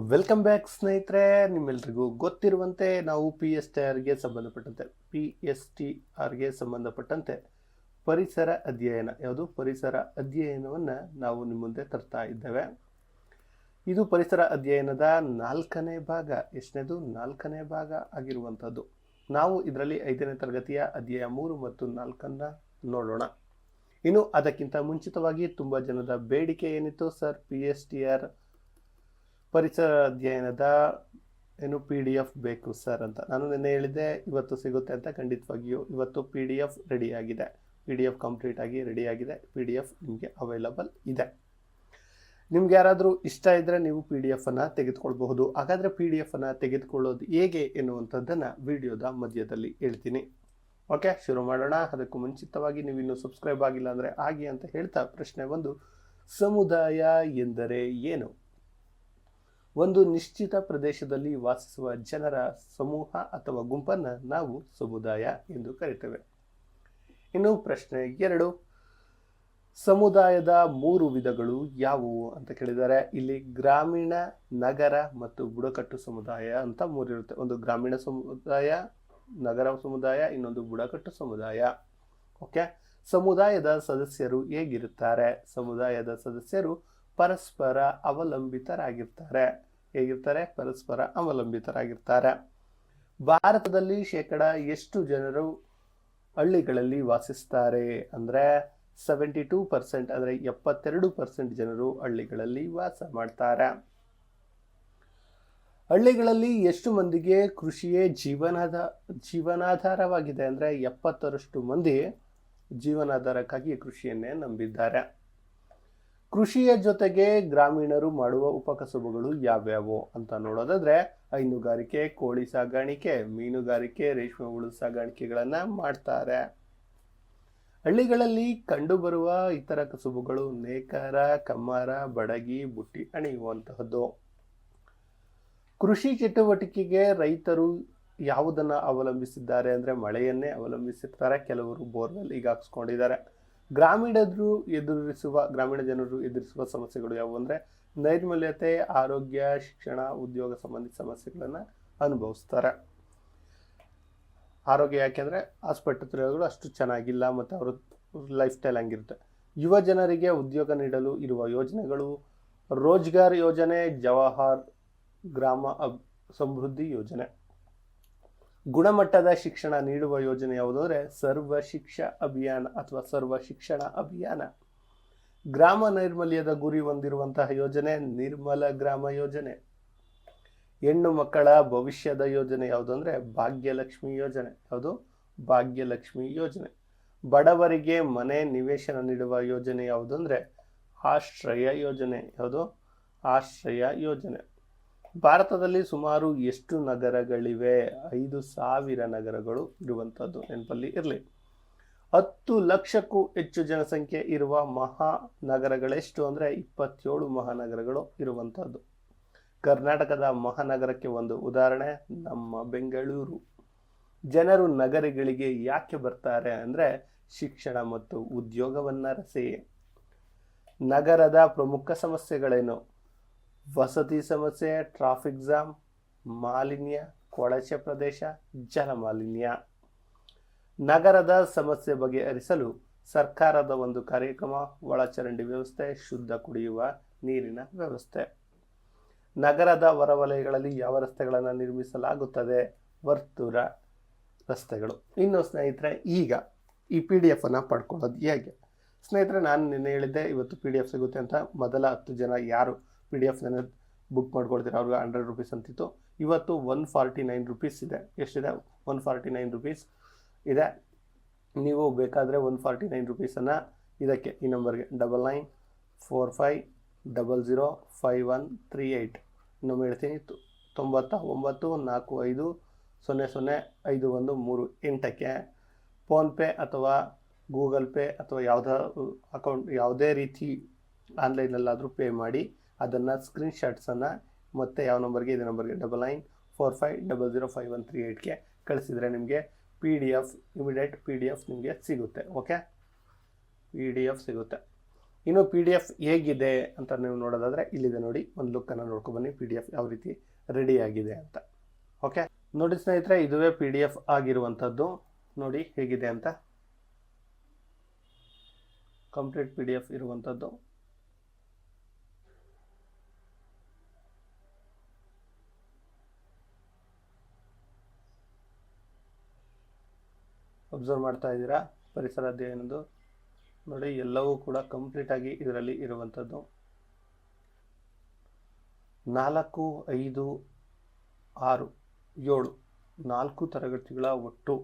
Welcome back ಸ್ನೇಹಿತರೆ. ನಿಮ್ಮೆಲ್ರಿಗೂ ಗೊತ್ತಿರುವಂತೆ ನಾವು ಪಿ ಎಸ್ ಟಿ ಆರ್ಗೆ ಸಂಬಂಧಪಟ್ಟಂತೆ ಪರಿಸರ ಅಧ್ಯಯನ ಪರಿಸರ ಅಧ್ಯಯನವನ್ನು ನಾವು ನಿಮ್ಮ ಮುಂದೆ ತರ್ತಾ ಇದ್ದೇವೆ. ಇದು ಪರಿಸರ ಅಧ್ಯಯನದ ನಾಲ್ಕನೇ ಭಾಗ ಆಗಿರುವಂಥದ್ದು. ನಾವು ಇದರಲ್ಲಿ 5ನೇ ತರಗತಿಯ ಅಧ್ಯಾಯ 3 ಮತ್ತು 4 ನೋಡೋಣ. ಇನ್ನು ಅದಕ್ಕಿಂತ ಮುಂಚಿತವಾಗಿ ತುಂಬ ಜನದ ಬೇಡಿಕೆ ಏನಿತ್ತು, ಸರ್ PSTR ಪರಿಸರ ಅಧ್ಯಯನದ PDF ಬೇಕು ಸರ್ ಅಂತ. ನಾನು ನಿನ್ನೆ ಹೇಳಿದ್ದೆ ಇವತ್ತು ಸಿಗುತ್ತೆ ಅಂತ. ಖಂಡಿತವಾಗಿಯೂ ಇವತ್ತು PDF ರೆಡಿ ಆಗಿದೆ, PDF ಕಂಪ್ಲೀಟ್ ಆಗಿ ರೆಡಿ ಆಗಿದೆ. PDF ನಿಮಗೆ ಅವೈಲಬಲ್ ಇದೆ. ನಿಮ್ಗೆ ಯಾರಾದರೂ ಇಷ್ಟ ಇದ್ದರೆ ನೀವು PDF ಅನ್ನು ತೆಗೆದುಕೊಳ್ಬಹುದು. ಹಾಗಾದರೆ PDF ಅನ್ನು ತೆಗೆದುಕೊಳ್ಳೋದು ಹೇಗೆ ಎನ್ನುವಂಥದ್ದನ್ನು ವಿಡಿಯೋದ ಮಧ್ಯದಲ್ಲಿ ಹೇಳ್ತೀನಿ. ಓಕೆ, ಶುರು ಮಾಡೋಣ. ಅದಕ್ಕೂ ಮುಂಚಿತವಾಗಿ ನೀವು ಇನ್ನೂ ಸಬ್ಸ್ಕ್ರೈಬ್ ಆಗಿಲ್ಲ ಅಂದರೆ ಆಗಿ ಅಂತ ಹೇಳ್ತಾ, ಪ್ರಶ್ನೆ 1, ಸಮುದಾಯ ಎಂದರೆ ಏನು? ಒಂದು ನಿಶ್ಚಿತ ಪ್ರದೇಶದಲ್ಲಿ ವಾಸಿಸುವ ಜನರ ಸಮೂಹ ಅಥವಾ ಗುಂಪನ್ನು ನಾವು ಸಮುದಾಯ ಎಂದು ಕರೀತೇವೆ. ಇನ್ನು ಪ್ರಶ್ನೆ 2, ಸಮುದಾಯದ 3 ವಿಧಗಳು ಯಾವುವು ಅಂತ ಕೇಳಿದ್ದಾರೆ. ಇಲ್ಲಿ ಗ್ರಾಮೀಣ, ನಗರ ಮತ್ತು ಬುಡಕಟ್ಟು ಸಮುದಾಯ ಅಂತ 3 ಇರುತ್ತೆ. ಒಂದು ಗ್ರಾಮೀಣ ಸಮುದಾಯ, ನಗರ ಸಮುದಾಯ, ಇನ್ನೊಂದು ಬುಡಕಟ್ಟು ಸಮುದಾಯ. ಓಕೆ, ಸಮುದಾಯದ ಸದಸ್ಯರು ಹೇಗಿರುತ್ತಾರೆ? ಸಮುದಾಯದ ಸದಸ್ಯರು ಪರಸ್ಪರ ಅವಲಂಬಿತರಾಗಿರ್ತಾರೆ. ಪರಸ್ಪರ ಅವಲಂಬಿತರಾಗಿರ್ತಾರೆ. ಭಾರತದಲ್ಲಿ ಎಷ್ಟು ಜನರು ಹಳ್ಳಿಗಳಲ್ಲಿ ವಾಸಿಸ್ತಾರೆ ಅಂದರೆ 72%, ಅಂದರೆ 72% ಜನರು ಹಳ್ಳಿಗಳಲ್ಲಿ ವಾಸ ಮಾಡ್ತಾರೆ. ಹಳ್ಳಿಗಳಲ್ಲಿ ಎಷ್ಟು ಮಂದಿಗೆ ಕೃಷಿಯೇ ಜೀವನಾಧಾರವಾಗಿದೆ ಅಂದರೆ 70% ಮಂದಿ ಜೀವನಾಧಾರಕ್ಕಾಗಿ ಕೃಷಿಯನ್ನೇ ನಂಬಿದ್ದಾರೆ. ಕೃಷಿಯ ಜೊತೆಗೆ ಗ್ರಾಮೀಣರು ಮಾಡುವ ಉಪಕಸಬುಗಳು ಯಾವ್ಯಾವು ಅಂತ ನೋಡೋದಾದ್ರೆ, ಹೈನುಗಾರಿಕೆ, ಕೋಳಿ ಸಾಗಾಣಿಕೆ, ಮೀನುಗಾರಿಕೆ, ರೇಷ್ಮೆ ಹುಳು ಸಾಗಾಣಿಕೆಗಳನ್ನ ಮಾಡ್ತಾರೆ. ಹಳ್ಳಿಗಳಲ್ಲಿ ಕಂಡುಬರುವ ಇತರ ಕಸುಬುಗಳು ನೇಕಾರ, ಕಮ್ಮಾರ, ಬಡಗಿ, ಬುಟ್ಟಿ ಅಣಿಯುವಂತಹದ್ದು. ಕೃಷಿ ಚಟುವಟಿಕೆಗೆ ರೈತರು ಯಾವುದನ್ನ ಅವಲಂಬಿಸಿದ್ದಾರೆ ಅಂದ್ರೆ ಮಳೆಯನ್ನೇ ಅವಲಂಬಿಸಿರ್ತಾರೆ. ಕೆಲವರು ಬೋರ್ವೆಲ್ ಈಗ ಹಾಕ್ಸ್ಕೊಂಡಿದ್ದಾರೆ. ಗ್ರಾಮೀಣ ಜನರು ಎದುರಿಸುವ ಸಮಸ್ಯೆಗಳು ಯಾವುವು ಅಂದರೆ ನೈರ್ಮಲ್ಯತೆ, ಆರೋಗ್ಯ, ಶಿಕ್ಷಣ, ಉದ್ಯೋಗ ಸಂಬಂಧಿತ ಸಮಸ್ಯೆಗಳನ್ನು ಅನುಭವಿಸ್ತಾರೆ. ಆರೋಗ್ಯ ಯಾಕೆಂದರೆ ಆಸ್ಪತ್ರೆಗಳು ಅಷ್ಟು ಚೆನ್ನಾಗಿಲ್ಲ ಮತ್ತು ಅವರ ಲೈಫ್ ಸ್ಟೈಲ್ ಹಂಗಿರುತ್ತೆ. ಯುವ ಜನರಿಗೆ ಉದ್ಯೋಗ ನೀಡಲು ಇರುವ ಯೋಜನೆಗಳು ರೋಜ್ಗಾರ್ ಯೋಜನೆ, ಜವಾಹರ್ ಗ್ರಾಮ ಸಮೃದ್ಧಿ ಯೋಜನೆ. ಗುಣಮಟ್ಟದ ಶಿಕ್ಷಣ ನೀಡುವ ಯೋಜನೆ ಯಾವುದು ಅಂದರೆ ಸರ್ವ ಶಿಕ್ಷಾ ಅಭಿಯಾನ ಅಥವಾ ಸರ್ವ ಶಿಕ್ಷಣ ಅಭಿಯಾನ. ಗ್ರಾಮ ನೈರ್ಮಲ್ಯದ ಗುರಿ ಹೊಂದಿರುವಂತಹ ಯೋಜನೆ ನಿರ್ಮಲ ಗ್ರಾಮ ಯೋಜನೆ. ಹೆಣ್ಣು ಮಕ್ಕಳ ಭವಿಷ್ಯದ ಯೋಜನೆ ಯಾವುದು ಅಂದರೆ ಭಾಗ್ಯಲಕ್ಷ್ಮಿ ಯೋಜನೆ. ಭಾಗ್ಯಲಕ್ಷ್ಮಿ ಯೋಜನೆ. ಬಡವರಿಗೆ ಮನೆ ನಿವೇಶನ ನೀಡುವ ಯೋಜನೆ ಯಾವುದು ಅಂದರೆ ಆಶ್ರಯ ಯೋಜನೆ. ಆಶ್ರಯ ಯೋಜನೆ. ಭಾರತದಲ್ಲಿ ಸುಮಾರು ಎಷ್ಟು ನಗರಗಳಿವೆ? 5,000 ನಗರಗಳು ಇರುವಂಥದ್ದು, ನೆನಪಲ್ಲಿ ಇರಲಿ. 10 ಲಕ್ಷಕ್ಕೂ ಹೆಚ್ಚು ಜನಸಂಖ್ಯೆ ಇರುವ ಮಹಾನಗರಗಳೆಷ್ಟು ಅಂದರೆ 27 ಮಹಾನಗರಗಳು ಇರುವಂಥದ್ದು. ಕರ್ನಾಟಕದ ಮಹಾನಗರಕ್ಕೆ ಒಂದು ಉದಾಹರಣೆ ನಮ್ಮ ಬೆಂಗಳೂರು. ಜನರು ನಗರಗಳಿಗೆ ಯಾಕೆ ಬರ್ತಾರೆ ಅಂದರೆ ಶಿಕ್ಷಣ ಮತ್ತು ಉದ್ಯೋಗವನ್ನರಸಿ. ನಗರದ ಪ್ರಮುಖ ಸಮಸ್ಯೆಗಳೇನು? ವಸತಿ ಸಮಸ್ಯೆ, ಟ್ರಾಫಿಕ್ ಜಾಮ್, ಮಾಲಿನ್ಯ, ಕೊಳಚೆ ಪ್ರದೇಶ, ಜಲಮಾಲಿನ್ಯ. ನಗರದ ಸಮಸ್ಯೆ ಬಗೆಹರಿಸಲು ಸರ್ಕಾರದ ಒಂದು ಕಾರ್ಯಕ್ರಮ ಒಳಚರಂಡಿ ವ್ಯವಸ್ಥೆ, ಶುದ್ಧ ಕುಡಿಯುವ ನೀರಿನ ವ್ಯವಸ್ಥೆ. ನಗರದ ಹೊರವಲಯಗಳಲ್ಲಿ ಯಾವ ರಸ್ತೆಗಳನ್ನು ನಿರ್ಮಿಸಲಾಗುತ್ತದೆ? ವರ್ತುಲ ರಸ್ತೆಗಳು. ಇನ್ನು ಸ್ನೇಹಿತರೆ, ಈಗ ಈ PDF ಅನ್ನು ಪಡ್ಕೊಳ್ಳೋದು ಹೇಗೆ? ಸ್ನೇಹಿತರೆ, ನಾನು ನಿನ್ನೆ ಹೇಳಿದ್ದೆ ಇವತ್ತು PDF ಸಿಗುತ್ತೆ ಅಂತ. ಮೊದಲ 10 ಜನ ಯಾರು PDF ಬುಕ್ ಮಾಡ್ಕೊಳ್ತೀರಾ ಅವ್ರಿಗೆ 100 ರೂಪೀಸ್ ಅಂತಿತ್ತು. ಇವತ್ತು 149 ರೂಪೀಸ್ ಇದೆ. ಎಷ್ಟಿದೆ? 149 ರೂಪೀಸ್ ಇದೆ. ನೀವು ಬೇಕಾದರೆ 149 ರೂಪೀಸನ್ನು ಇದಕ್ಕೆ, ಈ ನಂಬರ್ಗೆ 9945005138 ಇನ್ನೊಮ್ಮೆ ಹೇಳ್ತೀನಿ, 9945005138ಕ್ಕೆ ಫೋನ್ಪೇ ಅಥವಾ ಗೂಗಲ್ ಪೇ ಅಥವಾ ಯಾವುದೇ ರೀತಿ ಆನ್ಲೈನಲ್ಲಾದರೂ ಪೇ ಮಾಡಿ ಅದನ್ನು ಸ್ಕ್ರೀನ್ಶಾಟ್ಸನ್ನು ಮತ್ತು ಯಾವ ನಂಬರ್ಗೆ, ಇದೇ ನಂಬರ್ಗೆ 9945005138ಗೆ ಕಳಿಸಿದರೆ ನಿಮಗೆ ಇಮಿಡಿಯೇಟ್ PDF ನಿಮಗೆ ಸಿಗುತ್ತೆ. ಓಕೆ, PDF ಸಿಗುತ್ತೆ. ಇನ್ನು PDF ಹೇಗಿದೆ ಅಂತ ನೀವು ನೋಡೋದಾದರೆ ಇಲ್ಲಿದೆ ನೋಡಿ, ಒಂದು ಲುಕ್ಕನ್ನು ನೋಡ್ಕೊಬನ್ನಿ PDF ಯಾವ ರೀತಿ ರೆಡಿ ಆಗಿದೆ ಅಂತ. ಓಕೆ, ನೋಡಿ ಸ್ನೇಹಿತರೆ, ಇದುವೇ PDF ಆಗಿರುವಂಥದ್ದು. ನೋಡಿ ಹೇಗಿದೆ ಅಂತ, ಕಂಪ್ಲೀಟ್ PDF ಇರುವಂಥದ್ದು. ಅಬ್ಸರ್ವ್ ಮಾಡ್ತಾ ಇದ್ದೀರಾ ಪರಿಸರ ಅಧ್ಯಯನದ್ದು. ನೋಡಿ ಎಲ್ಲವೂ ಕೂಡ ಕಂಪ್ಲೀಟ್ ಆಗಿ ಇದರಲ್ಲಿ ಇರುವಂಥದ್ದು. 4, 5, 6, 7 4 ತರಗತಿಗಳ ಒಟ್ಟು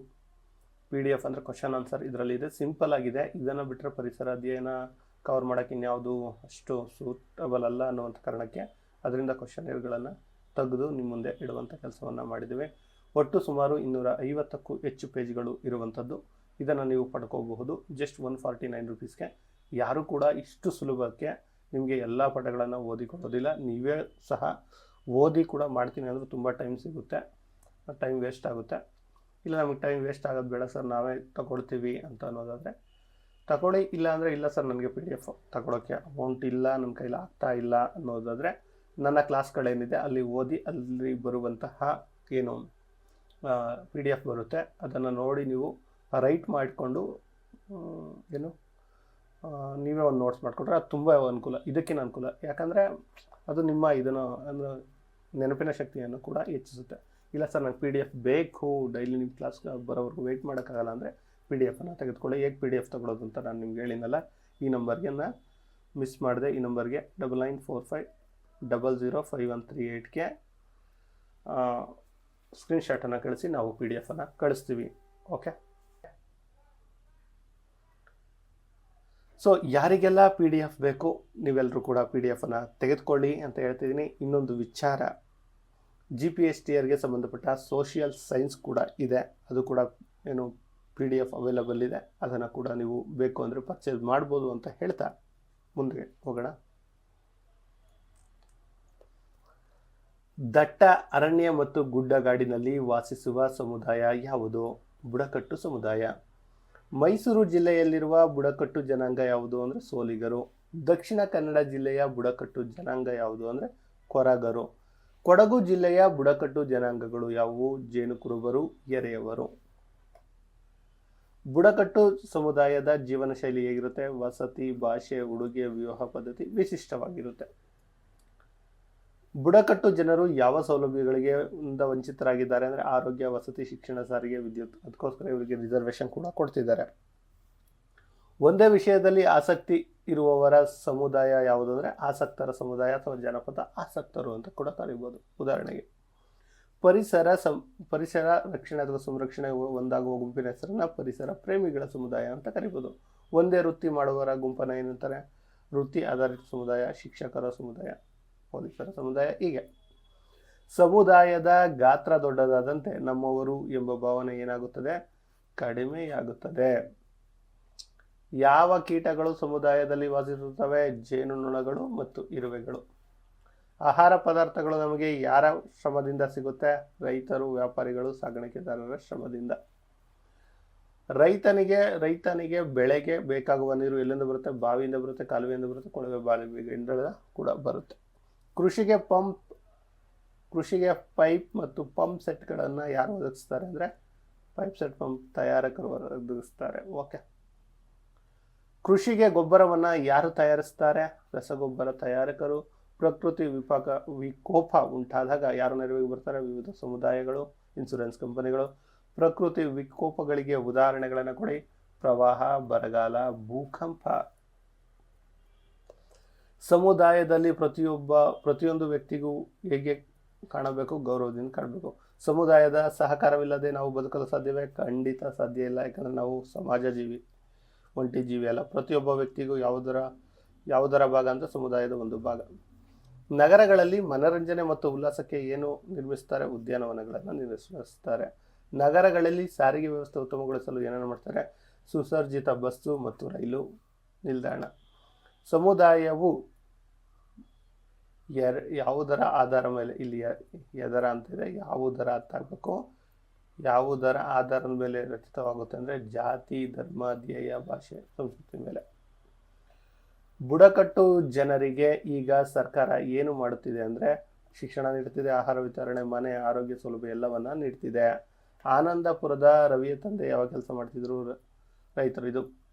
PDF ಅಂದರೆ ಕ್ವಶನ್ ಆನ್ಸರ್ ಇದರಲ್ಲಿ ಇದೆ. ಸಿಂಪಲ್ ಆಗಿದೆ. ಇದನ್ನು ಬಿಟ್ಟರೆ ಪರಿಸರ ಅಧ್ಯಯನ ಕವರ್ ಮಾಡೋಕ್ಕೆ ಇನ್ಯಾವುದು ಅಷ್ಟು ಸೂಟಬಲ್ ಅಲ್ಲ ಅನ್ನುವಂಥ ಕಾರಣಕ್ಕೆ ಅದರಿಂದ ಕ್ವಶನ್ಗಳನ್ನು ತೆಗೆದು ನಿಮ್ಮ ಮುಂದೆ ಇಡುವಂಥ ಕೆಲಸವನ್ನು ಮಾಡಿದ್ದೇವೆ. ಒಟ್ಟು ಸುಮಾರು 250ಕ್ಕೂ ಹೆಚ್ಚು ಪೇಜ್ಗಳು ಇರುವಂಥದ್ದು. ಇದನ್ನು ನೀವು ಪಡ್ಕೋಬಹುದು ಜಸ್ಟ್ 149 ರುಪೀಸ್ಗೆ. ಯಾರೂ ಕೂಡ ಇಷ್ಟು ಸುಲಭಕ್ಕೆ ನಿಮಗೆ ಎಲ್ಲ ಪಠಗಳನ್ನು ಓದಿಕೊಡೋದಿಲ್ಲ. ನೀವೇ ಸಹ ಓದಿ ಕೂಡ ಮಾಡ್ತೀನಿ ಅಂದರೆ ತುಂಬ ಟೈಮ್ ಸಿಗುತ್ತೆ, ಟೈಮ್ ವೇಸ್ಟ್ ಆಗುತ್ತೆ. ಇಲ್ಲ ನಮಗೆ ಟೈಮ್ ವೇಸ್ಟ್ ಆಗೋದು ಬೇಡ ಸರ್, ನಾವೇ ತಗೊಳ್ತೀವಿ ಅಂತ ಅನ್ನೋದಾದರೆ ತಗೊಳ್ಳಿ. ಇಲ್ಲ ಅಂದರೆ ಇಲ್ಲ ಸರ್, ನನಗೆ PDF ತಗೊಳ್ಳೋಕ್ಕೆ ಅಮೌಂಟ್ ಇಲ್ಲ, ನನ್ನ ಕೈಲಿ ಆಗ್ತಾ ಇಲ್ಲ ಅನ್ನೋದಾದರೆ ನನ್ನ ಕ್ಲಾಸ್ಗಳೇನಿದೆ ಅಲ್ಲಿ ಓದಿ ಅಲ್ಲಿ ಬರುವಂತಹ ಏನು PDF ಬರುತ್ತೆ, ಅದನ್ನು ನೋಡಿ ನೀವು ರೈಟ್ ಮಾಡಿಕೊಂಡು ಏನು ನೀವೇ ಒಂದು ನೋಟ್ಸ್ ಮಾಡಿಕೊಂಡ್ರೆ ಅದು ತುಂಬ ಅನುಕೂಲ, ಇದಕ್ಕಿಂತ ಅನುಕೂಲ. ಯಾಕಂದರೆ ಅದು ನಿಮ್ಮ ಇದನ್ನು ಅಂದರೆ ನೆನಪಿನ ಶಕ್ತಿಯನ್ನು ಕೂಡ ಹೆಚ್ಚಿಸುತ್ತೆ. ಇಲ್ಲ ಸರ್ ನನಗೆ PDF ಬೇಕು, ಡೈಲಿ ನಿಮ್ಮ ಕ್ಲಾಸ್ಗೆ ಬರೋವರೆಗೂ ವೆಯ್ಟ್ ಮಾಡೋಕ್ಕಾಗಲ್ಲ ಅಂದರೆ PDF ತೆಗೆದುಕೊಳ್ಳಿ. ಹೇಗೆ PDF ತಗೊಳ್ಳೋದು ಅಂತ ನಾನು ನಿಮ್ಗೆ ಹೇಳಿನಲ್ಲ, ಈ ನಂಬರ್ಗೆ ಮಿಸ್ ಮಾಡಿದೆ. ಈ ನಂಬರ್ಗೆ 9945005138ಗೆ ಸ್ಕ್ರೀನ್ಶಾಟನ್ನು ಕಳಿಸಿ ನಾವು PDF ಕಳಿಸ್ತೀವಿ. ಓಕೆ, ಸೊ ಯಾರಿಗೆಲ್ಲ PDF ಬೇಕು ನೀವೆಲ್ಲರೂ ಕೂಡ PDF ತೆಗೆದುಕೊಳ್ಳಿ ಅಂತ ಹೇಳ್ತಿದ್ದೀನಿ. ಇನ್ನೊಂದು ವಿಚಾರ, GPSTRಗೆ ಸಂಬಂಧಪಟ್ಟ ಸೋಷಿಯಲ್ ಸೈನ್ಸ್ ಕೂಡ ಇದೆ, ಅದು ಕೂಡ ಏನು PDF ಅವೈಲಬಲ್ ಇದೆ. ಅದನ್ನು ಕೂಡ ನೀವು ಬೇಕು ಅಂದರೆ ಪರ್ಚೇಸ್ ಮಾಡ್ಬೋದು ಅಂತ ಹೇಳ್ತಾ ಮುಂದೆ ಹೋಗೋಣ. ದಟ್ಟ ಅರಣ್ಯ ಮತ್ತು ಗುಡ್ಡಗಾಡಿನಲ್ಲಿ ವಾಸಿಸುವ ಸಮುದಾಯ ಯಾವುದು? ಬುಡಕಟ್ಟು ಸಮುದಾಯ. ಮೈಸೂರು ಜಿಲ್ಲೆಯಲ್ಲಿರುವ ಬುಡಕಟ್ಟು ಜನಾಂಗ ಯಾವುದು ಅಂದರೆ ಸೋಲಿಗರು. ದಕ್ಷಿಣ ಕನ್ನಡ ಜಿಲ್ಲೆಯ ಬುಡಕಟ್ಟು ಜನಾಂಗ ಯಾವುದು ಅಂದರೆ ಕೊರಗರು. ಕೊಡಗು ಜಿಲ್ಲೆಯ ಬುಡಕಟ್ಟು ಜನಾಂಗಗಳು ಯಾವುವು? ಜೇನುಕುರುಬರು, ಎರೆಯವರು. ಬುಡಕಟ್ಟು ಸಮುದಾಯದ ಜೀವನ ಶೈಲಿ ಹೇಗಿರುತ್ತೆ? ವಸತಿ, ಭಾಷೆ, ಉಡುಗೆ, ವಿವಾಹ ಪದ್ಧತಿ ವಿಶಿಷ್ಟವಾಗಿರುತ್ತೆ. ಬುಡಕಟ್ಟು ಜನರು ಯಾವ ಸೌಲಭ್ಯಗಳಿಗೆ ವಂಚಿತರಾಗಿದ್ದಾರೆ ಅಂದರೆ ಆರೋಗ್ಯ, ವಸತಿ, ಶಿಕ್ಷಣ, ಸಾರಿಗೆ, ವಿದ್ಯುತ್. ಅದಕ್ಕೋಸ್ಕರ ಇವರಿಗೆ ರಿಸರ್ವೇಷನ್ ಕೂಡ ಕೊಡ್ತಿದ್ದಾರೆ. ಒಂದೇ ವಿಷಯದಲ್ಲಿ ಆಸಕ್ತಿ ಇರುವವರ ಸಮುದಾಯ ಯಾವುದು ಅಂದರೆ ಆಸಕ್ತರ ಸಮುದಾಯ ಅಥವಾ ಜನಪದ ಆಸಕ್ತರು ಅಂತ ಕೂಡ ಕರೀಬೋದು. ಉದಾಹರಣೆಗೆ ಪರಿಸರ ರಕ್ಷಣೆ ಅಥವಾ ಸಂರಕ್ಷಣೆ ಒಂದಾಗುವ ಗುಂಪಿನ ಹೆಸರನ್ನ ಪರಿಸರ ಪ್ರೇಮಿಗಳ ಸಮುದಾಯ ಅಂತ ಕರಿಬೋದು. ಒಂದೇ ವೃತ್ತಿ ಮಾಡುವವರ ಗುಂಪನ್ನು ಏನಂತಾರೆ? ವೃತ್ತಿ ಆಧಾರಿತ ಸಮುದಾಯ, ಶಿಕ್ಷಕರ ಸಮುದಾಯ, ಪೊಲೀಸರ ಸಮುದಾಯ. ಹೀಗೆ ಸಮುದಾಯದ ಗಾತ್ರ ದೊಡ್ಡದಾದಂತೆ ನಮ್ಮವರು ಎಂಬ ಭಾವನೆ ಏನಾಗುತ್ತದೆ? ಕಡಿಮೆಯಾಗುತ್ತದೆ. ಯಾವ ಕೀಟಗಳು ಸಮುದಾಯದಲ್ಲಿ ವಾಸಿಸುತ್ತವೆ? ಜೇನುನೊಣಗಳು ಮತ್ತು ಇರುವೆಗಳು. ಆಹಾರ ಪದಾರ್ಥಗಳು ನಮಗೆ ಯಾರ ಶ್ರಮದಿಂದ ಸಿಗುತ್ತೆ? ರೈತರು, ವ್ಯಾಪಾರಿಗಳು, ಸಾಗಾಣಿಕೆದಾರರ ಶ್ರಮದಿಂದ. ರೈತನಿಗೆ ಬೆಳೆಗೆ ಬೇಕಾಗುವ ನೀರು ಎಲ್ಲಿಂದ ಬರುತ್ತೆ? ಬಾವಿಯಿಂದ ಬರುತ್ತೆ, ಕಾಲುವೆಯಿಂದ ಬರುತ್ತೆ, ಕೊಳವೆ ಬಾವಿಯಿಂದ ಕೂಡ ಬರುತ್ತೆ. ಕೃಷಿಗೆ ಪೈಪ್ ಮತ್ತು ಪಂಪ್ ಸೆಟ್ಗಳನ್ನು ಯಾರು ಒದಗಿಸ್ತಾರೆ ಅಂದರೆ ಪೈಪ್ ಸೆಟ್ ಪಂಪ್ ತಯಾರಕರು ಒದಗಿಸ್ತಾರೆ. ಓಕೆ, ಕೃಷಿಗೆ ಗೊಬ್ಬರವನ್ನು ಯಾರು ತಯಾರಿಸ್ತಾರೆ? ರಸಗೊಬ್ಬರ ತಯಾರಕರು. ಪ್ರಕೃತಿ ವಿಕೋಪ ಉಂಟಾದಾಗ ಯಾರು ನೆರವಿಗೆ ಬರ್ತಾರೆ? ವಿವಿಧ ಸಮುದಾಯಗಳು, ಇನ್ಶೂರೆನ್ಸ್ ಕಂಪನಿಗಳು. ಪ್ರಕೃತಿ ವಿಕೋಪಗಳಿಗೆ ಉದಾಹರಣೆಗಳನ್ನು ಕೊಡಿ. ಪ್ರವಾಹ, ಬರಗಾಲ, ಭೂಕಂಪ. ಸಮುದಾಯದಲ್ಲಿ ಪ್ರತಿಯೊಂದು ವ್ಯಕ್ತಿಗೂ ಹೇಗೆ ಕಾಣಬೇಕು? ಗೌರವದಿಂದ ಕಾಣಬೇಕು. ಸಮುದಾಯದ ಸಹಕಾರವಿಲ್ಲದೆ ನಾವು ಬದುಕಲು ಸಾಧ್ಯವೇ? ಖಂಡಿತ ಸಾಧ್ಯ ಇಲ್ಲ. ಯಾಕಂದರೆ ನಾವು ಸಮಾಜ ಜೀವಿ, ಒಂಟಿ ಜೀವಿ ಅಲ್ಲ. ಪ್ರತಿಯೊಬ್ಬ ವ್ಯಕ್ತಿಗೂ ಯಾವುದರ ಭಾಗ ಅಂತ ಸಮುದಾಯದ ಒಂದು ಭಾಗ. ನಗರಗಳಲ್ಲಿ ಮನರಂಜನೆ ಮತ್ತು ಉಲ್ಲಾಸಕ್ಕೆ ಏನು ನಿರ್ಮಿಸ್ತಾರೆ? ಉದ್ಯಾನವನಗಳನ್ನು ನಿರ್ಮಿಸ್ತಾರೆ. ನಗರಗಳಲ್ಲಿ ಸಾರಿಗೆ ವ್ಯವಸ್ಥೆ ಉತ್ತಮಗೊಳಿಸಲು ಏನೇನು ಮಾಡ್ತಾರೆ? ಸುಸಜ್ಜಿತ ಬಸ್ಸು ಮತ್ತು ರೈಲು ನಿಲ್ದಾಣ. ಸಮುದಾಯವು ಯಾವುದರ ಆಧಾರ ಮೇಲೆ, ಇಲ್ಲಿ ಎದರ ಅಂತಿದೆ, ಯಾವುದರ ಅರ್ಥ ಆಗಬೇಕು, ಯಾವುದರ ಆಧಾರದ ಮೇಲೆ ರಚಿತವಾಗುತ್ತೆ ಅಂದರೆ ಜಾತಿ, ಧರ್ಮ, ಧ್ಯೇಯ, ಭಾಷೆ, ಸಂಸ್ಕೃತಿ ಮೇಲೆ. ಬುಡಕಟ್ಟು ಜನರಿಗೆ ಈಗ ಸರ್ಕಾರ ಏನು ಮಾಡುತ್ತಿದೆ ಅಂದರೆ ಶಿಕ್ಷಣ ನೀಡ್ತಿದೆ, ಆಹಾರ ವಿತರಣೆ, ಮನೆ, ಆರೋಗ್ಯ ಸೌಲಭ್ಯ ಎಲ್ಲವನ್ನ ನೀಡ್ತಿದೆ. ಆನಂದಪುರದ ರವಿಯ ತಂದೆ ಯಾವ ಕೆಲಸ ಮಾಡ್ತಿದ್ರು? ರೈತರು. ಇದು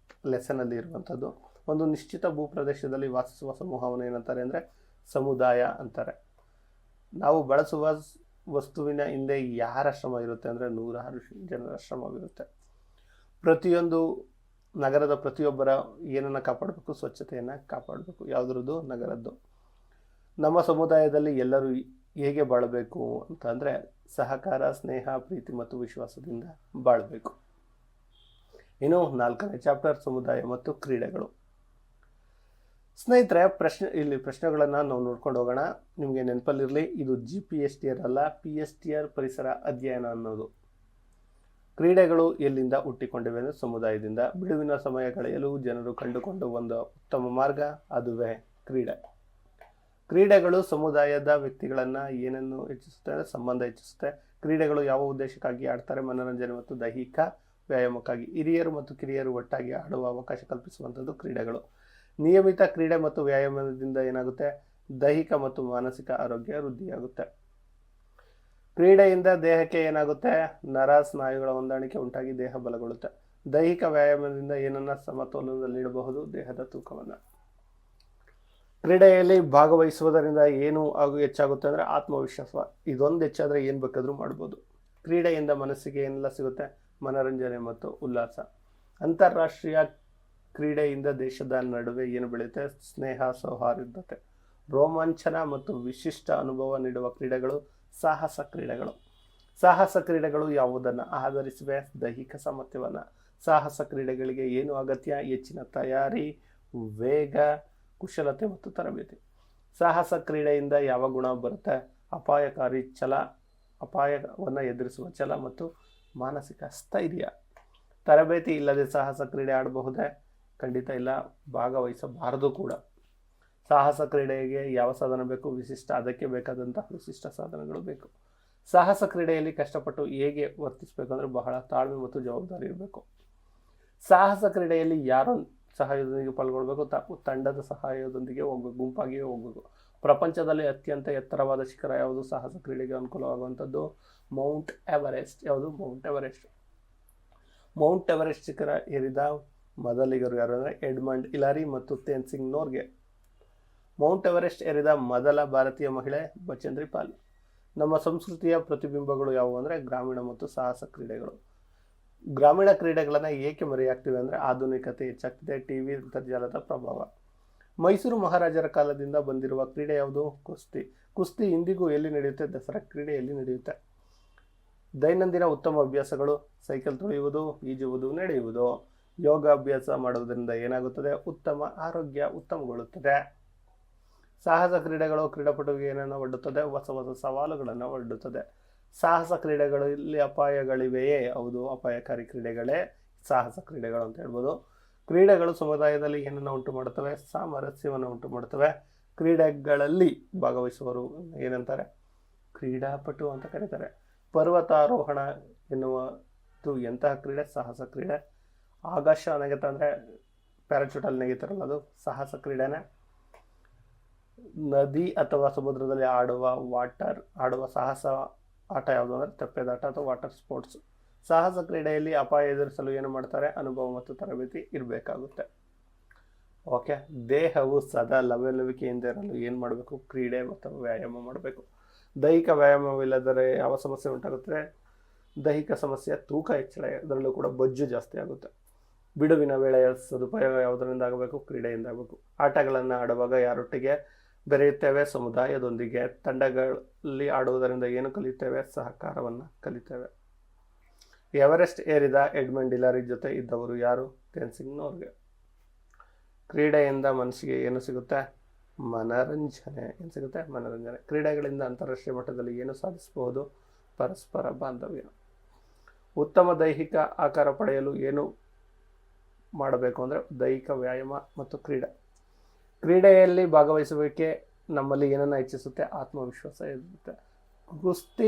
ಲೆಸನಲ್ಲಿ ಇರುವಂಥದ್ದು. ಒಂದು ನಿಶ್ಚಿತ ಭೂಪ್ರದೇಶದಲ್ಲಿ ವಾಸಿಸುವ ಸಮೂಹವನ್ನು ಏನಂತಾರೆ ಅಂದರೆ ಸಮುದಾಯ ಅಂತಾರೆ. ನಾವು ಬಳಸುವ ವಸ್ತುವಿನ ಹಿಂದೆ ಯಾರ ಶ್ರಮ ಇರುತ್ತೆ ಅಂದರೆ ನೂರಾರು ಜನರ ಶ್ರಮವಿರುತ್ತೆ. ಪ್ರತಿಯೊಂದು ನಗರದ ಪ್ರತಿಯೊಬ್ಬರ ಏನನ್ನು ಕಾಪಾಡಬೇಕು? ಸ್ವಚ್ಛತೆಯನ್ನು ಕಾಪಾಡಬೇಕು. ಯಾವುದ್ರದ್ದು? ನಗರದ್ದು. ನಮ್ಮ ಸಮುದಾಯದಲ್ಲಿ ಎಲ್ಲರೂ ಹೇಗೆ ಬಾಳಬೇಕು ಅಂತಂದರೆ ಸಹಕಾರ, ಸ್ನೇಹ, ಪ್ರೀತಿ ಮತ್ತು ವಿಶ್ವಾಸದಿಂದ ಬಾಳಬೇಕು. ಇನ್ನು 4ನೇ ಚಾಪ್ಟರ್ ಸಮುದಾಯ ಮತ್ತು ಕ್ರೀಡೆಗಳು. ಸ್ನೇಹಿತರೆ, ಇಲ್ಲಿ ಪ್ರಶ್ನೆಗಳನ್ನು ನಾವು ನೋಡ್ಕೊಂಡು ಹೋಗೋಣ. ನಿಮಗೆ ನೆನಪಲ್ಲಿರಲಿ, ಇದು GPSTR ಅಲ್ಲ, PSTR ಪರಿಸರ ಅಧ್ಯಯನ ಅನ್ನೋದು. ಕ್ರೀಡೆಗಳು ಎಲ್ಲಿಂದ ಹುಟ್ಟಿಕೊಂಡಿವೆ ಅಂದರೆ ಸಮುದಾಯದಿಂದ. ಬಿಡುವಿನ ಸಮಯ ಕಳೆಯಲು ಜನರು ಕಂಡುಕೊಂಡು ಒಂದು ಉತ್ತಮ ಮಾರ್ಗ, ಅದುವೇ ಕ್ರೀಡೆ. ಕ್ರೀಡೆಗಳು ಸಮುದಾಯದ ವ್ಯಕ್ತಿಗಳನ್ನು ಏನನ್ನು ಹೆಚ್ಚಿಸುತ್ತೆ ಅಂದರೆ ಸಂಬಂಧ ಹೆಚ್ಚಿಸುತ್ತೆ. ಕ್ರೀಡೆಗಳು ಯಾವ ಉದ್ದೇಶಕ್ಕಾಗಿ ಆಡ್ತಾರೆ? ಮನೋರಂಜನೆ ಮತ್ತು ದೈಹಿಕ ವ್ಯಾಯಾಮಕ್ಕಾಗಿ. ಹಿರಿಯರು ಮತ್ತು ಕಿರಿಯರು ಒಟ್ಟಾಗಿ ಆಡುವ ಅವಕಾಶ ಕಲ್ಪಿಸುವಂಥದ್ದು ಕ್ರೀಡೆಗಳು. ನಿಯಮಿತ ಕ್ರೀಡೆ ಮತ್ತು ವ್ಯಾಯಾಮದಿಂದ ಏನಾಗುತ್ತೆ? ದೈಹಿಕ ಮತ್ತು ಮಾನಸಿಕ ಆರೋಗ್ಯ ವೃದ್ಧಿಯಾಗುತ್ತೆ. ಕ್ರೀಡೆಯಿಂದ ದೇಹಕ್ಕೆ ಏನಾಗುತ್ತೆ? ನರ ಸ್ನಾಯುಗಳ ಹೊಂದಾಣಿಕೆ ಉಂಟಾಗಿ ದೇಹ ಬಲಗೊಳ್ಳುತ್ತೆ. ದೈಹಿಕ ವ್ಯಾಯಾಮದಿಂದ ಏನನ್ನ ಸಮತೋಲನದಲ್ಲಿಡಬಹುದು? ದೇಹದ ತೂಕವನ್ನು. ಕ್ರೀಡೆಯಲ್ಲಿ ಭಾಗವಹಿಸುವುದರಿಂದ ಏನು ಹೆಚ್ಚಾಗುತ್ತೆ ಅಂದರೆ ಆತ್ಮವಿಶ್ವಾಸ. ಇದೊಂದು ಹೆಚ್ಚಾದರೆ ಏನು ಬೇಕಾದರೂ ಮಾಡ್ಬೋದು. ಕ್ರೀಡೆಯಿಂದ ಮನಸ್ಸಿಗೆ ಏನೆಲ್ಲ ಸಿಗುತ್ತೆ? ಮನೋರಂಜನೆ ಮತ್ತು ಉಲ್ಲಾಸ. ಅಂತಾರಾಷ್ಟ್ರೀಯ ಕ್ರೀಡೆಯಿಂದ ದೇಶದ ನಡುವೆ ಏನು ಬೆಳೆಯುತ್ತೆ? ಸ್ನೇಹ, ಸೌಹಾರ್ದತೆ, ರೋಮಾಂಚನ ಮತ್ತು ವಿಶಿಷ್ಟ ಅನುಭವ ನೀಡುವ ಕ್ರೀಡೆಗಳು ಸಾಹಸ ಕ್ರೀಡೆಗಳು. ಸಾಹಸ ಕ್ರೀಡೆಗಳು ಯಾವುದನ್ನು ಆಧರಿಸಿವೆ? ದೈಹಿಕ ಸಾಮರ್ಥ್ಯವನ್ನು. ಸಾಹಸ ಕ್ರೀಡೆಗಳಿಗೆ ಏನು ಅಗತ್ಯ? ಹೆಚ್ಚಿನ ತಯಾರಿ, ವೇಗ, ಕುಶಲತೆ ಮತ್ತು ತರಬೇತಿ. ಸಾಹಸ ಕ್ರೀಡೆಯಿಂದ ಯಾವ ಗುಣ ಬರುತ್ತೆ? ಅಪಾಯಕಾರಿ ಛಲ, ಅಪಾಯವನ್ನು ಎದುರಿಸುವ ಛಲ ಮತ್ತು ಮಾನಸಿಕ ಸ್ಥೈರ್ಯ. ತರಬೇತಿ ಇಲ್ಲದೆ ಸಾಹಸ ಕ್ರೀಡೆ ಆಡಬಹುದೇ? ಖಂಡಿತ ಇಲ್ಲ, ಭಾಗವಹಿಸಬಾರದು ಕೂಡ. ಸಾಹಸ ಕ್ರೀಡೆಗೆ ಯಾವ ಸಾಧನ ಬೇಕು? ವಿಶಿಷ್ಟ, ಅದಕ್ಕೆ ಬೇಕಾದಂತಹ ವಿಶಿಷ್ಟ ಸಾಧನಗಳು ಬೇಕು. ಸಾಹಸ ಕ್ರೀಡೆಯಲ್ಲಿ ಕಷ್ಟಪಟ್ಟು ಹೇಗೆ ವರ್ತಿಸಬೇಕು ಅಂದರೆ ಬಹಳ ತಾಳ್ಮೆ ಮತ್ತು ಜವಾಬ್ದಾರಿ ಇರಬೇಕು. ಸಾಹಸ ಕ್ರೀಡೆಯಲ್ಲಿ ಯಾರು ಸಹಾಯದೊಂದಿಗೆ ಪಾಲ್ಗೊಳ್ಬೇಕು? ತಂಡದ ಸಹಾಯದೊಂದಿಗೆ ಹೋಗ್ಬೇಕು, ಗುಂಪಾಗಿಯೇ ಹೋಗ್ಬೇಕು. ಪ್ರಪಂಚದಲ್ಲಿ ಅತ್ಯಂತ ಎತ್ತರವಾದ ಶಿಖರ ಯಾವುದು? ಸಾಹಸ ಕ್ರೀಡೆಗೆ ಅನುಕೂಲವಾಗುವಂಥದ್ದು ಮೌಂಟ್ ಎವರೆಸ್ಟ್. ಯಾವುದು? Mount Everest. ಮೌಂಟ್ ಎವರೆಸ್ಟ್ ಶಿಖರ ಏರಿದ ಮೊದಲಿಗರು ಯಾರು ಅಂದರೆ ಎಡ್ಮಂಡ್ ಹಿಲಾರಿ ಮತ್ತು ತೇನ್ಸಿಂಗ್ ನೋರ್ಗೆ. ಮೌಂಟ್ ಎವರೆಸ್ಟ್ ಏರಿದ ಮೊದಲ ಭಾರತೀಯ ಮಹಿಳೆ ಬಚೇಂದ್ರಿ ಪಾಲ್. ನಮ್ಮ ಸಂಸ್ಕೃತಿಯ ಪ್ರತಿಬಿಂಬಗಳು ಯಾವುವು ಅಂದರೆ ಗ್ರಾಮೀಣ ಮತ್ತು ಸಾಹಸ ಕ್ರೀಡೆಗಳು. ಗ್ರಾಮೀಣ ಕ್ರೀಡೆಗಳನ್ನು ಏಕೆ ಮರೆಯಾಗ್ತಿವೆ ಅಂದರೆ ಆಧುನಿಕತೆ ಹೆಚ್ಚಾಗ್ತಿದೆ, ಟಿವಿ, ಅಂತರ್ಜಾಲದ ಪ್ರಭಾವ. ಮೈಸೂರು ಮಹಾರಾಜರ ಕಾಲದಿಂದ ಬಂದಿರುವ ಕ್ರೀಡೆ ಯಾವುದು? ಕುಸ್ತಿ. ಕುಸ್ತಿ ಇಂದಿಗೂ ಎಲ್ಲಿ ನಡೆಯುತ್ತೆ? ದಸರಾ ಕ್ರೀಡೆಯಲ್ಲಿ ನಡೆಯುತ್ತೆ. ದೈನಂದಿನ ಉತ್ತಮ ಅಭ್ಯಾಸಗಳು: ಸೈಕಲ್ ತುಳಿಯುವುದು, ಈಜುವುದು, ನಡೆಯುವುದು. ಯೋಗ ಅಭ್ಯಾಸ ಮಾಡುವುದರಿಂದ ಏನಾಗುತ್ತದೆ? ಉತ್ತಮ ಆರೋಗ್ಯ ಉತ್ತಮಗೊಳ್ಳುತ್ತದೆ. ಸಾಹಸ ಕ್ರೀಡೆಗಳು ಕ್ರೀಡಾಪಟುವಿಗೆ ಏನನ್ನು ಒಡ್ಡುತ್ತದೆ? ಹೊಸ ಹೊಸ ಸವಾಲುಗಳನ್ನು ಒಡ್ಡುತ್ತದೆ. ಸಾಹಸ ಕ್ರೀಡೆಗಳಲ್ಲಿ ಅಪಾಯಗಳಿವೆಯೇ? ಹೌದು, ಅಪಾಯಕಾರಿ ಕ್ರೀಡೆಗಳೇ ಸಾಹಸ ಕ್ರೀಡೆಗಳು ಅಂತ ಹೇಳ್ಬೋದು. ಕ್ರೀಡೆಗಳು ಸಮುದಾಯದಲ್ಲಿ ಏನನ್ನು ಉಂಟು ಮಾಡುತ್ತವೆ? ಸಾಮರಸ್ಯವನ್ನು ಉಂಟು ಮಾಡುತ್ತವೆ. ಕ್ರೀಡೆಗಳಲ್ಲಿ ಭಾಗವಹಿಸುವವರು ಏನಂತಾರೆ? ಕ್ರೀಡಾಪಟು ಅಂತ ಕರೀತಾರೆ. ಪರ್ವತಾರೋಹಣ ಎನ್ನುವುದು ಎಂತಹ ಕ್ರೀಡೆ? ಸಾಹಸ ಕ್ರೀಡೆ. ಆಕಾಶ ನೆಗೆತ ಅಂದರೆ ಪ್ಯಾರಾಚೂಟಲ್ಲಿ ನೆಗೆತಾರಲ್ಲ, ಅದು ಸಾಹಸ ಕ್ರೀಡೆನೇ. ನದಿ ಅಥವಾ ಸಮುದ್ರದಲ್ಲಿ ಆಡುವ ಸಾಹಸ ಆಟ ಯಾವುದು ಅಂದರೆ ತೆಪ್ಪೆದಾಟ ಅಥವಾ ವಾಟರ್ ಸ್ಪೋರ್ಟ್ಸ್. ಸಾಹಸ ಕ್ರೀಡೆಯಲ್ಲಿ ಅಪಾಯ ಎದುರಿಸಲು ಏನು ಮಾಡ್ತಾರೆ? ಅನುಭವ ಮತ್ತು ತರಬೇತಿ ಇರಬೇಕಾಗುತ್ತೆ. ಓಕೆ, ದೇಹವು ಸದಾ ಲವಲವಿಕೆಯಿಂದ ಇರಲು ಏನು ಮಾಡಬೇಕು? ಕ್ರೀಡೆ ಮತ್ತು ವ್ಯಾಯಾಮ ಮಾಡಬೇಕು. ದೈಹಿಕ ವ್ಯಾಯಾಮವಿಲ್ಲದರೆ ಯಾವ ಸಮಸ್ಯೆ ಉಂಟಾಗುತ್ತೆ? ದೈಹಿಕ ಸಮಸ್ಯೆ, ತೂಕ ಹೆಚ್ಚಳ, ಅದರಲ್ಲೂ ಕೂಡ ಬೊಜ್ಜು ಜಾಸ್ತಿ ಆಗುತ್ತೆ. ಬಿಡುವಿನ ವೇಳೆಯ ಸದುಪಯೋಗ ಯಾವುದರಿಂದ ಆಗಬೇಕು? ಕ್ರೀಡೆಯಿಂದ ಆಗಬೇಕು. ಆಟಗಳನ್ನು ಆಡುವಾಗ ಯಾರೊಟ್ಟಿಗೆ ಬೆರೆಯುತ್ತೇವೆ? ಸಮುದಾಯದೊಂದಿಗೆ. ತಂಡಗಳಲ್ಲಿ ಆಡುವುದರಿಂದ ಏನು ಕಲಿಯುತ್ತೇವೆ? ಸಹಕಾರವನ್ನು ಕಲಿತೇವೆ. ಎವರೆಸ್ಟ್ ಏರಿದ ಎಡ್ಮಂಡ್ ಹಿಲಾರಿ ಜೊತೆ ಇದ್ದವರು ಯಾರು? ತೇನ್ಸಿಂಗ್ ನೋರ್ಗೆ. ಕ್ರೀಡೆಯಿಂದ ಮನಸ್ಸಿಗೆ ಏನು ಸಿಗುತ್ತೆ? ಮನರಂಜನೆ. ಏನು ಸಿಗುತ್ತೆ? ಮನರಂಜನೆ. ಕ್ರೀಡೆಗಳಿಂದ ಅಂತಾರಾಷ್ಟ್ರೀಯ ಮಟ್ಟದಲ್ಲಿ ಏನು ಸಾಧಿಸಬಹುದು? ಪರಸ್ಪರ ಬಾಂಧವ್ಯ. ಉತ್ತಮ ದೈಹಿಕ ಆಕಾರ ಪಡೆಯಲು ಏನು ಮಾಡಬೇಕು ಅಂದರೆ ದೈಹಿಕ ವ್ಯಾಯಾಮ ಮತ್ತು ಕ್ರೀಡೆ. ಕ್ರೀಡೆಯಲ್ಲಿ ಭಾಗವಹಿಸುವಿಕೆ ನಮ್ಮಲ್ಲಿ ಏನನ್ನು ಹೆಚ್ಚಿಸುತ್ತೆ? ಆತ್ಮವಿಶ್ವಾಸ ಇರುತ್ತೆ. ಕುಸ್ತಿ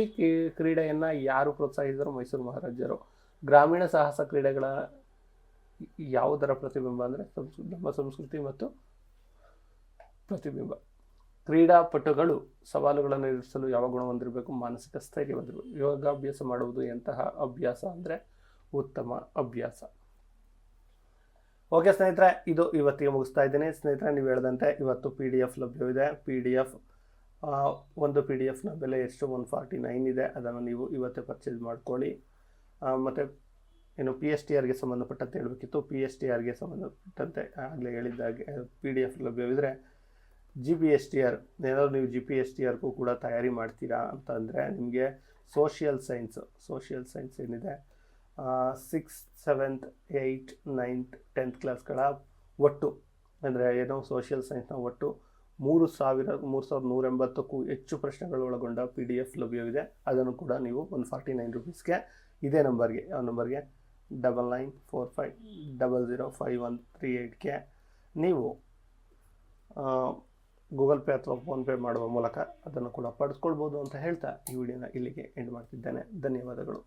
ಕ್ರೀಡೆಯನ್ನು ಯಾರು ಪ್ರೋತ್ಸಾಹಿಸಿದರು? ಮೈಸೂರು ಮಹಾರಾಜರು. ಗ್ರಾಮೀಣ ಸಾಹಸ ಕ್ರೀಡೆಗಳ ಯಾವುದರ ಪ್ರತಿಬಿಂಬ ಅಂದರೆ ನಮ್ಮ ಸಂಸ್ಕೃತಿ ಮತ್ತು ಪ್ರತಿಬಿಂಬ. ಕ್ರೀಡಾಪಟುಗಳು ಸವಾಲುಗಳನ್ನು ಎದುರಿಸಲು ಯಾವ ಗುಣ ಹೊಂದಿರಬೇಕು? ಮಾನಸಿಕ ಸ್ಥೈರ್ಯ ಹೊಂದಿರಬೇಕು. ಯೋಗಾಭ್ಯಾಸ ಮಾಡುವುದು ಎಂತಹ ಅಭ್ಯಾಸ ಅಂದರೆ ಉತ್ತಮ ಅಭ್ಯಾಸ. ಓಕೆ ಸ್ನೇಹಿತರೆ, ಇದು ಇವತ್ತಿಗೆ ಮುಗಿಸ್ತಾ ಇದ್ದೀನಿ. ಸ್ನೇಹಿತರೆ, ನೀವು ಹೇಳಿದಂತೆ ಇವತ್ತು PDF ಲಭ್ಯವಿದೆ. ಒಂದು PDF ನ ಬೆಲೆ ಎಷ್ಟು? 149 ಇದೆ. ಅದನ್ನು ನೀವು ಇವತ್ತೇ ಪರ್ಚೇಸ್ ಮಾಡ್ಕೊಳ್ಳಿ. ಮತ್ತು ಇನ್ನು PSTRಗೆ ಸಂಬಂಧಪಟ್ಟಂತೆ ಹೇಳಬೇಕಿತ್ತು. PSTRಗೆ ಸಂಬಂಧಪಟ್ಟಂತೆ ಆಗಲೇ ಹೇಳಿದ್ದಾಗೆ PDF ಲಭ್ಯವಿದ್ದರೆ GPSTR ಏನಾದರೂ ನೀವು GPSTRಗೂ ಕೂಡ ತಯಾರಿ ಮಾಡ್ತೀರಾ ಅಂತಂದರೆ ನಿಮಗೆ ಸೋಷಿಯಲ್ ಸೈನ್ಸ್ ಏನಿದೆ 6th 7th 8th 9th 10th ಕ್ಲಾಸ್ಗಳ ಒಟ್ಟು ಅಂದರೆ ಏನೋ ಸೋಷಿಯಲ್ ಸೈನ್ಸ್ನ ಒಟ್ಟು 3180ಕ್ಕೂ ಹೆಚ್ಚು ಪ್ರಶ್ನೆಗಳು ಒಳಗೊಂಡ PDF ಲಭ್ಯವಿದೆ. ಅದನ್ನು ಕೂಡ ನೀವು 149 ರೂಪೀಸ್ಗೆ ಇದೇ ನಂಬರ್ಗೆ 9945005138ಗೆ ನೀವು ಗೂಗಲ್ ಪೇ ಅಥವಾ ಫೋನ್ಪೇ ಮಾಡುವ ಮೂಲಕ ಅದನ್ನು ಕೂಡ ಪಡೆದುಕೊಳ್ಬೋದು ಅಂತ ಹೇಳ್ತಾ ಈ ವಿಡಿಯೋನ ಇಲ್ಲಿಗೆ ಎಂಡ್ ಮಾಡ್ತಿದ್ದೇನೆ. ಧನ್ಯವಾದಗಳು.